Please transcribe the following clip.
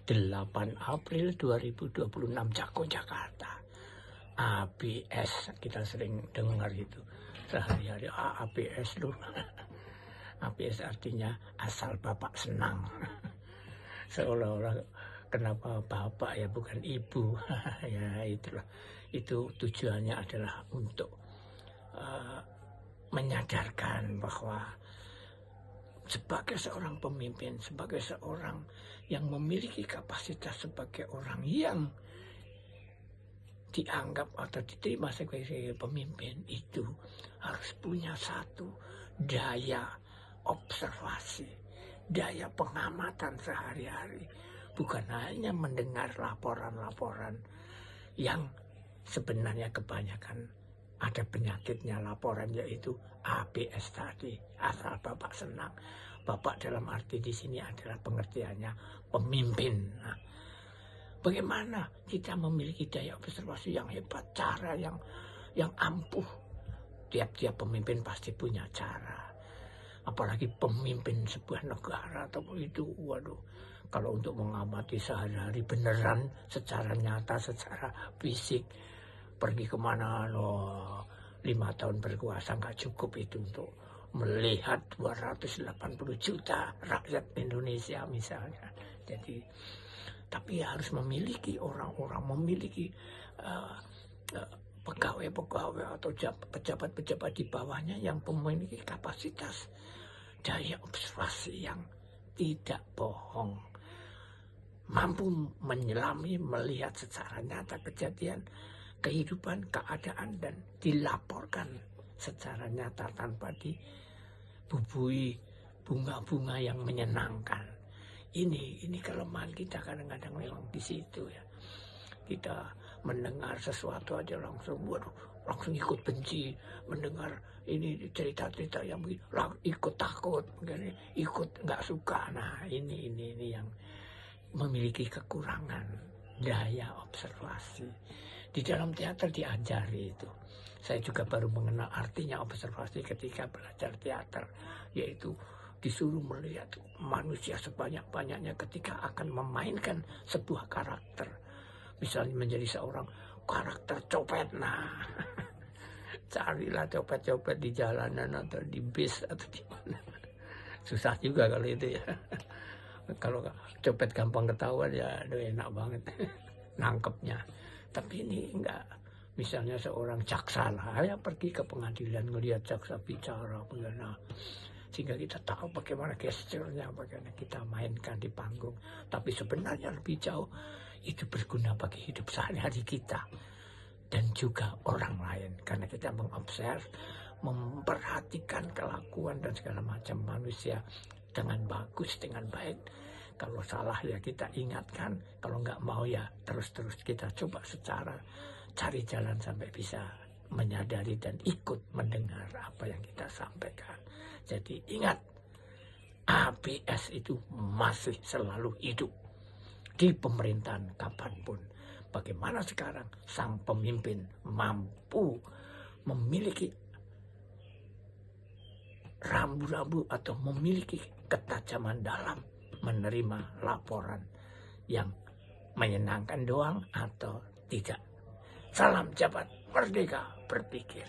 8 April 2026 Cakung, Jakarta. ABS, kita sering dengar itu sehari-hari. ABS loh. ABS artinya asal Bapak senang. Seolah-olah kenapa Bapak ya bukan Ibu. Ya itulah. Itu tujuannya adalah untuk menyadarkan bahwa sebagai seorang pemimpin, sebagai seorang yang memiliki kapasitas sebagai orang yang dianggap atau diterima sebagai pemimpin, itu harus punya satu daya observasi, daya pengamatan sehari-hari. Bukan hanya mendengar laporan-laporan yang sebenarnya kebanyakan ada penyakitnya laporan, yaitu ABS tadi, asal Bapak senang. Bapak dalam arti di sini adalah pengertiannya pemimpin. Nah, bagaimana kita memiliki daya observasi yang hebat, cara yang ampuh. Tiap-tiap pemimpin pasti punya cara. Apalagi pemimpin sebuah negara atau itu, waduh. Kalau untuk mengamati sehari-hari beneran secara nyata, secara fisik, pergi kemana, 5 tahun berkuasa nggak cukup itu untuk melihat 280 juta rakyat Indonesia misalnya. Jadi, tapi harus memiliki orang-orang, memiliki pegawai-pegawai atau pejabat-pejabat di bawahnya yang memiliki kapasitas daya observasi yang tidak bohong, mampu menyelami, melihat secara nyata kejadian kehidupan, keadaan, dan dilaporkan secara nyata tanpa dibubui bunga-bunga yang menyenangkan. Ini kelemahan kita kadang-kadang memang di situ ya. Kita mendengar sesuatu aja langsung, langsung ikut benci. Mendengar ini cerita-cerita yang ikut takut, ikut nggak suka. Nah ini yang memiliki kekurangan daya observasi. Di dalam teater diajari itu. Saya juga baru mengenal artinya observasi ketika belajar teater, yaitu disuruh melihat manusia sebanyak-banyaknya ketika akan memainkan sebuah karakter. Misalnya menjadi seorang karakter copet. Nah, carilah copet-copet di jalanan atau di bis atau di mana. Susah juga kalau itu ya. Kalau copet gampang ketahuan ya enak banget nangkepnya. Tapi ini enggak. Misalnya seorang jaksa lah ya pergi ke pengadilan ngelihat jaksa bicara bagaimana, sehingga kita tahu bagaimana gesturnya, bagaimana kita mainkan di panggung. Tapi sebenarnya lebih jauh itu berguna bagi hidup sehari-hari kita dan juga orang lain, karena kita mengobserv, memperhatikan kelakuan dan segala macam manusia dengan bagus, dengan baik. Kalau salah ya kita ingatkan, kalau nggak mau ya terus-terus kita coba secara cari jalan sampai bisa menyadari dan ikut mendengar apa yang kita sampaikan. Jadi ingat, ABS itu masih selalu hidup di pemerintahan kapanpun. Bagaimana sekarang sang pemimpin mampu memiliki rambu-rambu atau memiliki ketajaman dalam menerima laporan yang menyenangkan doang atau tidak. Salam jabat, merdeka berpikir.